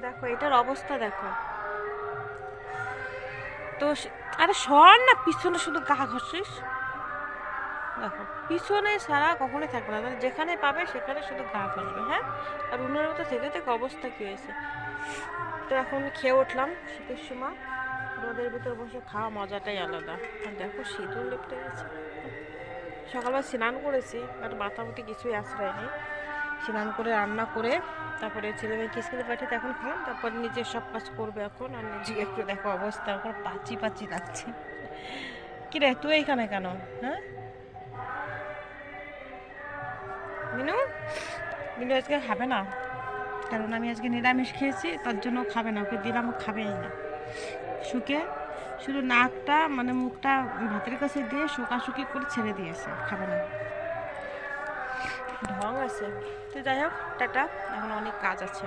দেখো এটার অবস্থা দেখো তো। আরে সর না, পিছনে শুধু গা ঘষিস। দেখো পিছনে সারা কখনোই থাকবে না, মানে যেখানে পাবে সেখানে শুধু গা ঘষবে। হ্যাঁ, আর উনার মতো থেকে থেকে অবস্থা কি হয়েছে। তো এখন খেয়ে উঠলাম শীতের সময়, রোদের ভিতর বসে খাওয়া মজাটাই আলাদা। আর দেখো শীতও লেপটে গেছে। সকালবেলা স্নান করেছি, বাট মাথামুটি কিছুই আশ্রয় নেই। স্নান করে রান্না করে তারপরে ছেলে মেয়েকে স্কুলে পাঠিয়ে এখন খেলাম, তারপর নিজের সব কাজ করবে এখন। আর নিজে একটু দেখো অবস্থা, এখন পাচি পাচি লাগছে। কি রে তুই এইখানে কেন? হ্যাঁ মিনু, মিনু আজকে খাবে না, কারণ আমি আজকে নিরামিষ খেয়েছি, তার জন্য খাবে না। ওকে দিলাম, ও খাবেই না। শুকে শুধু নাকটা মানে মুখটা ভাতের কাছে দিয়ে শুকাশুকি করে ছেড়ে দিয়েছে, খাবে না। ঢং আছে। তো যাই হোক, টাটা, এখন অনেক কাজ আছে।